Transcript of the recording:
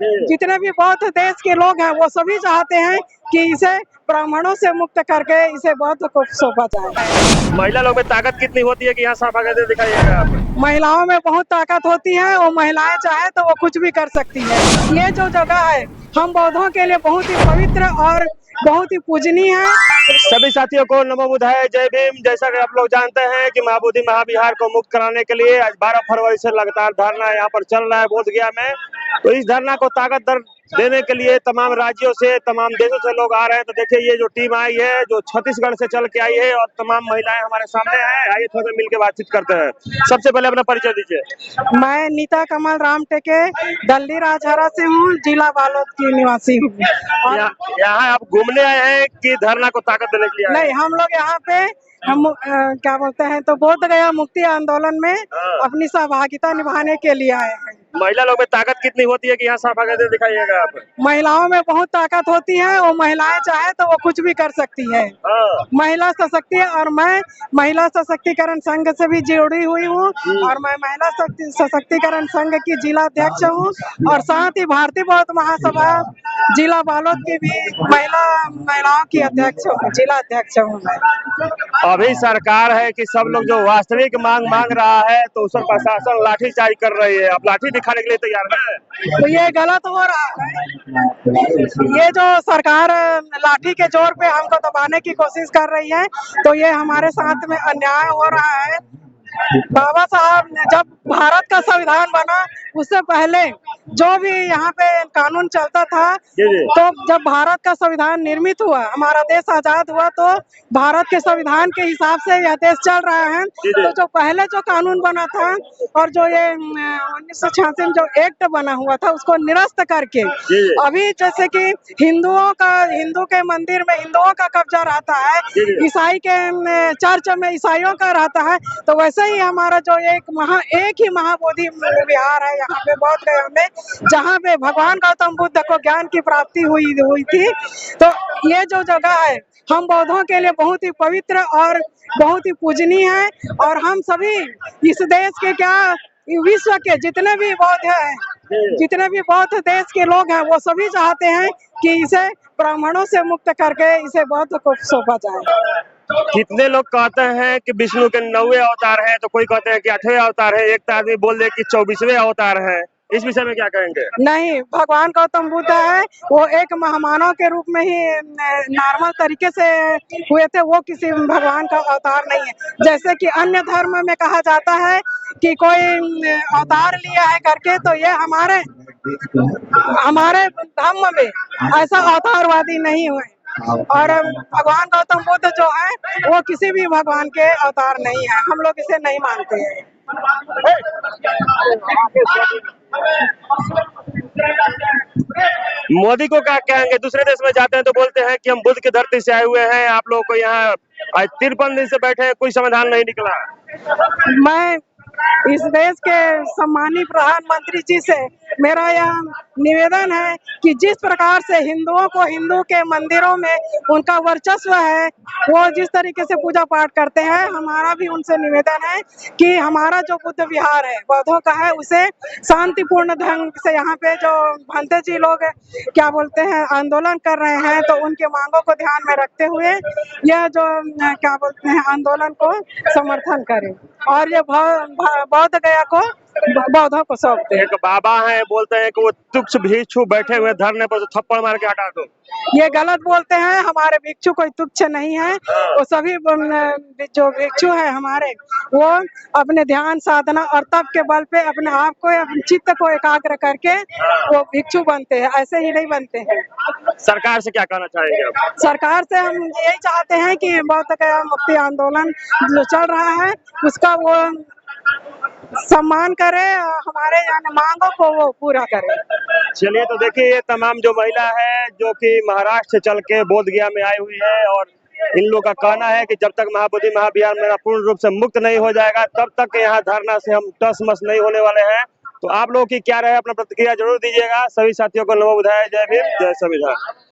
जितने भी बौद्ध देश के लोग हैं वो सभी चाहते हैं कि इसे ब्राह्मणों से मुक्त करके इसे बौद्ध को सौंपा जाए। महिला लोग में ताकत कितनी होती है कि यहाँ साफ आगे दिखाइएगा आप? महिलाओं में बहुत ताकत होती है और महिलाएं चाहे तो वो कुछ भी कर सकती है। ये जो जगह है हम बौद्धों के लिए बहुत ही पवित्र और बहुत ही पूजनीय है। सभी साथियों को नमो बुद्धाय, जय भीम। जैसा कि आप लोग जानते हैं कि महाबोधि महाविहार को मुक्त कराने के लिए आज 12 फरवरी से लगातार धरना यहाँ पर चल रहा है बोध गया में। तो इस धरना को ताकत देने के लिए तमाम राज्यों से, तमाम देशों से लोग आ रहे हैं। तो देखिए ये जो टीम आई है जो छत्तीसगढ़ से चल के आई है और तमाम महिलाएं हमारे सामने हैं। आइए थोड़ा मिलकर बातचीत करते हैं। सबसे पहले अपना परिचय दीजिए। मैं नीता कमल राम टेके दल्ली राजहरा से हूँ, जिला बालोद की निवासी हूँ। यहाँ आप घूमने आए हैं कि धरना को ताकत देने के लिए? नहीं, हम लोग यहाँ पे क्या बोलते हैं तो बोध गया मुक्ति आंदोलन में अपनी सहभागिता निभाने के लिए आए हैं। महिला लोग में ताकत कितनी होती है कि यहाँ साफ आगे दिखाइएगा आप? महिलाओं में बहुत ताकत होती है और महिलाएं चाहे तो वो कुछ भी कर सकती है। महिला सशक्ति, और मैं महिला सशक्तिकरण संघ से भी जुड़ी हुई हूँ और मैं महिला सशक्तिकरण संघ की जिला अध्यक्ष हूँ और साथ ही भारतीय बौद्ध महासभा जिला बालोद की भी महिलाओं की अध्यक्ष हूँ, जिला अध्यक्ष हूँ मैं। अभी सरकार है कि सब लोग जो वास्तविक मांग रहा है तो उस पर प्रशासन लाठीचार्ज कर रही है। आप लाठी दिखाने के लिए तैयार है? तो ये गलत हो रहा है। ये जो सरकार लाठी के जोर पे हमको दबाने की कोशिश कर रही है तो ये हमारे साथ में अन्याय हो रहा है। बाबा साहब जब भारत का संविधान बना उससे पहले जो भी यहाँ पे कानून चलता था, तो जब भारत का संविधान निर्मित हुआ, हमारा देश आजाद हुआ, तो भारत के संविधान के हिसाब से यह देश चल रहा है। तो जो पहले जो कानून बना था और जो ये 1986 में जो एक्ट बना हुआ था उसको निरस्त करके अभी जैसे कि हिंदू के मंदिर में हिंदुओं का कब्जा रहता है, ईसाई के चर्च में ईसाइयों का रहता है, तो वैसे ही हमारा जो एक ही महाबोधि विहार है यहाँ पे बौद्ध गया में, जहाँ पे भगवान गौतम बुद्ध को ज्ञान की प्राप्ति हुई थी। तो ये जो जगह है हम बौद्धों के लिए बहुत ही पवित्र और बहुत ही पूजनीय है और हम सभी इस देश के विश्व के जितने भी बौद्ध हैं, जितने भी बौद्ध देश के लोग हैं वो सभी चाहते हैं कि इसे ब्राह्मणों से मुक्त करके इसे बौद्ध को सौंपा जाए। कितने लोग कहते हैं कि विष्णु के 9वें अवतार है, तो कोई कहते हैं कि 8वें अवतार है, एक आदमी बोल दे कि 24वें अवतार है। इस विषय में क्या कहेंगे? नहीं, भगवान गौतम बुद्ध है वो एक महामानव के रूप में ही नॉर्मल तरीके से हुए थे, वो किसी भगवान का अवतार नहीं है। जैसे कि अन्य धर्म में कहा जाता है कि कोई अवतार लिया है करके, तो ये हमारे धर्म में ऐसा अवतारवादी नहीं हुए और भगवान गौतम बुद्ध जो है वो किसी भी भगवान के अवतार नहीं है, हम लोग इसे नहीं मानते हैं। मोदी को क्या कहेंगे? दूसरे देश में जाते हैं तो बोलते हैं कि हम बुद्ध की धरती से आए हुए हैं, आप लोग को यहाँ 53 दिन से बैठे हैं, कोई समाधान नहीं निकला। मैं इस देश के सम्मानित प्रधानमंत्री जी से मेरा यह निवेदन है कि जिस प्रकार से हिंदुओं को हिंदू के मंदिरों में उनका वर्चस्व है, वो जिस तरीके से पूजा पाठ करते हैं, हमारा भी उनसे निवेदन है कि हमारा जो बुद्ध विहार है बौद्धों का है उसे शांतिपूर्ण ढंग से यहाँ पे जो भंते जी लोग क्या बोलते हैं आंदोलन कर रहे हैं, तो उनके मांगों को ध्यान में रखते हुए यह जो क्या बोलते हैं आंदोलन को समर्थन करें और ये बौद्ध गया को बौद्धों को सौंपते हैं। एक बाबा है बोलते हैं कि वो तुच्छ भिक्षु बैठे हुए धरने पर, तो थप्पड़ मार के हटा दो। ये गलत बोलते हैं, हमारे भिक्षु कोई तुच्छ नहीं है। वो सभी जो भिक्षु है हमारे, वो अपने ध्यान साधना और तप के बल पे अपने आप को अपने चित्त को एकाग्र करके वो भिक्षु बनते हैं, ऐसे ही नहीं बनते हैं। सरकार से क्या कहना चाहेंगे आप? सरकार से हम यही चाहते हैं कि बौद्ध गया मुक्ति आंदोलन जो चल रहा है उसका वो सम्मान करे, हमारे मांगों को वो पूरा करे। चलिए, तो देखिए ये तमाम जो महिला है जो कि महाराष्ट्र से चल के बोध गया में आई हुई है और इन लोगों का कहना है कि जब तक महाबोधि महाविहार मेरा पूर्ण रूप से मुक्त नहीं हो जाएगा तब तक यहाँ धरना से हम टस मस नहीं होने वाले हैं। तो आप लोगों की क्या राय, अपना प्रतिक्रिया जरूर दीजिएगा। सभी साथियों को नमो बुद्धाय, जय भीम, जय संविधान।